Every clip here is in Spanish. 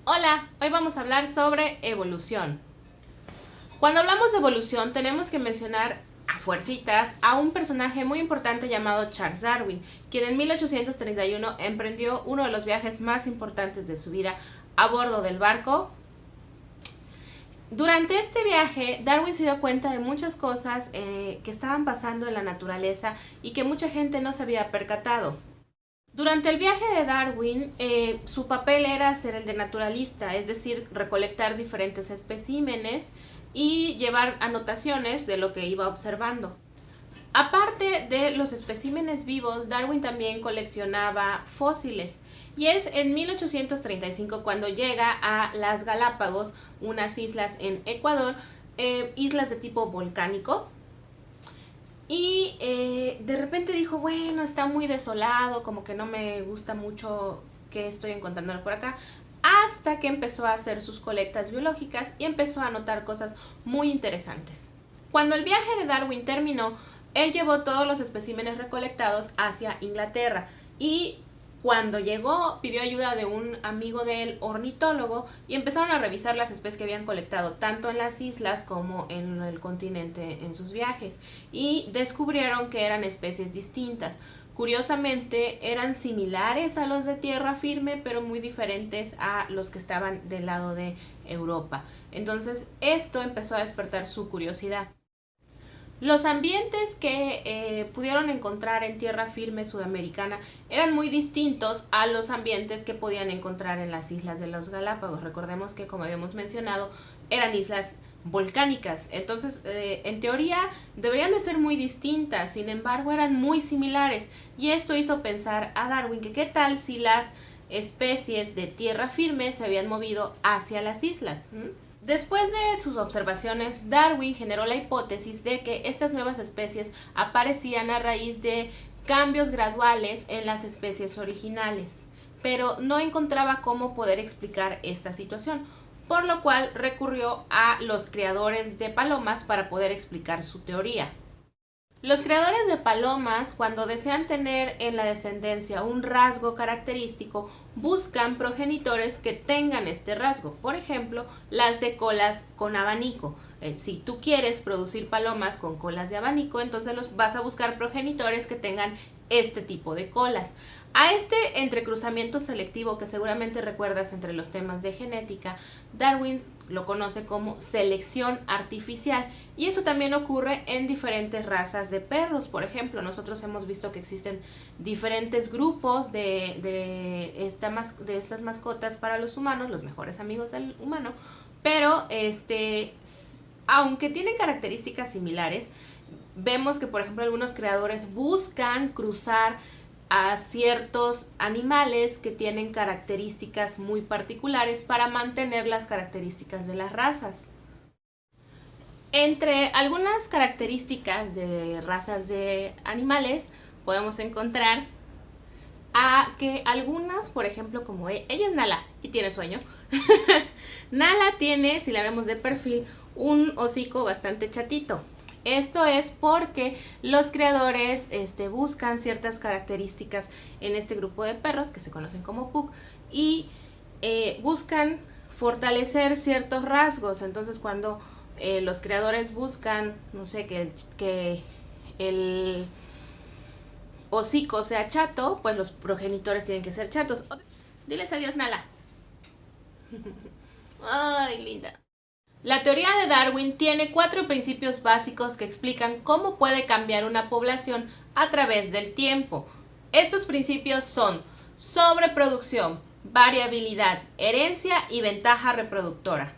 Hola, hoy vamos a hablar sobre evolución. Cuando hablamos de evolución tenemos que mencionar a fuercitas a un personaje muy importante llamado Charles Darwin, quien en 1831 emprendió uno de los viajes más importantes de su vida a bordo del barco. Durante este viaje, Darwin se dio cuenta de muchas cosas que estaban pasando en la naturaleza y que mucha gente no se había percatado. Durante el viaje de Darwin, su papel era ser el de naturalista, es decir, recolectar diferentes especímenes y llevar anotaciones de lo que iba observando. Aparte de los especímenes vivos, Darwin también coleccionaba fósiles. Y es en 1835 cuando llega a las Galápagos, unas islas en Ecuador, islas de tipo volcánico. Y de repente dijo, bueno, está muy desolado, como que no me gusta mucho que estoy encontrándolo por acá. Hasta que empezó a hacer sus colectas biológicas y empezó a notar cosas muy interesantes. Cuando el viaje de Darwin terminó, él llevó todos los especímenes recolectados hacia Inglaterra y cuando llegó pidió ayuda de un amigo de él, ornitólogo, y empezaron a revisar las especies que habían colectado tanto en las islas como en el continente en sus viajes y descubrieron que eran especies distintas. Curiosamente eran similares a los de tierra firme, pero muy diferentes a los que estaban del lado de Europa. Entonces esto empezó a despertar su curiosidad. Los ambientes que pudieron encontrar en tierra firme sudamericana eran muy distintos a los ambientes que podían encontrar en las islas de los Galápagos. Recordemos que, como habíamos mencionado, eran islas volcánicas. Entonces, en teoría, deberían de ser muy distintas. Sin embargo, eran muy similares. Y esto hizo pensar a Darwin que qué tal si las especies de tierra firme se habían movido hacia las islas. Después de sus observaciones, Darwin generó la hipótesis de que estas nuevas especies aparecían a raíz de cambios graduales en las especies originales, pero no encontraba cómo poder explicar esta situación, por lo cual recurrió a los criadores de palomas para poder explicar su teoría. Los creadores de palomas, cuando desean tener en la descendencia un rasgo característico, buscan progenitores que tengan este rasgo. Por ejemplo, las de colas con abanico. Si tú quieres producir palomas con colas de abanico, entonces los vas a buscar progenitores que tengan este tipo de colas. A este entrecruzamiento selectivo que seguramente recuerdas entre los temas de genética, Darwin lo conoce como selección artificial, y eso también ocurre en diferentes razas de perros. Por ejemplo, nosotros hemos visto que existen diferentes grupos de estas mascotas para los humanos, los mejores amigos del humano, pero aunque tienen características similares, vemos que, por ejemplo, algunos creadores buscan cruzar a ciertos animales que tienen características muy particulares para mantener las características de las razas. Entre algunas características de razas de animales podemos encontrar a que algunas, por ejemplo, como ella es Nala y tiene sueño. Nala tiene, si la vemos de perfil, un hocico bastante chatito. Esto es porque los creadores buscan ciertas características en este grupo de perros que se conocen como pug y buscan fortalecer ciertos rasgos. Entonces, cuando los creadores buscan, no sé, que el hocico sea chato, pues los progenitores tienen que ser chatos. Diles adiós, Nala. Ay, linda. La teoría de Darwin tiene 4 principios básicos que explican cómo puede cambiar una población a través del tiempo. Estos principios son sobreproducción, variabilidad, herencia y ventaja reproductora.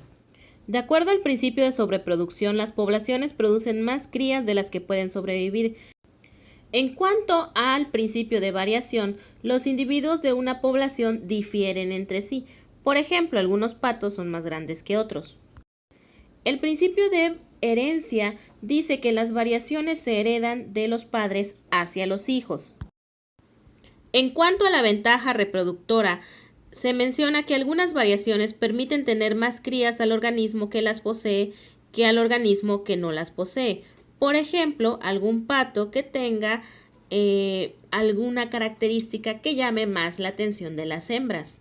De acuerdo al principio de sobreproducción, las poblaciones producen más crías de las que pueden sobrevivir. En cuanto al principio de variación, los individuos de una población difieren entre sí. Por ejemplo, algunos patos son más grandes que otros. El principio de herencia dice que las variaciones se heredan de los padres hacia los hijos. En cuanto a la ventaja reproductora, se menciona que algunas variaciones permiten tener más crías al organismo que las posee que al organismo que no las posee. Por ejemplo, algún pato que tenga alguna característica que llame más la atención de las hembras.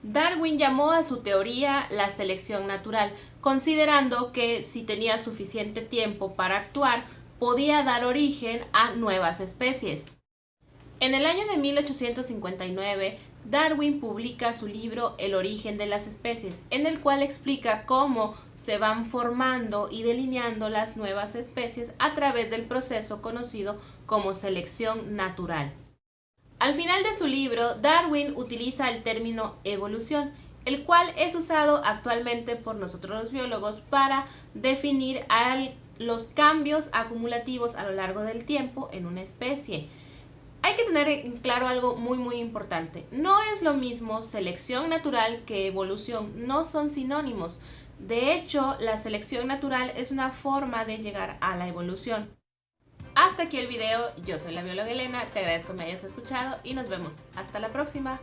Darwin llamó a su teoría la selección natural, considerando que si tenía suficiente tiempo para actuar, podía dar origen a nuevas especies. En el año de 1859, Darwin publica su libro El origen de las especies, en el cual explica cómo se van formando y delineando las nuevas especies a través del proceso conocido como selección natural. Al final de su libro, Darwin utiliza el término evolución, el cual es usado actualmente por nosotros los biólogos para definir los cambios acumulativos a lo largo del tiempo en una especie. Hay que tener en claro algo muy importante. No es lo mismo selección natural que evolución, no son sinónimos. De hecho, la selección natural es una forma de llegar a la evolución. Hasta aquí el video, yo soy la bióloga Elena, te agradezco que me hayas escuchado y nos vemos. Hasta la próxima.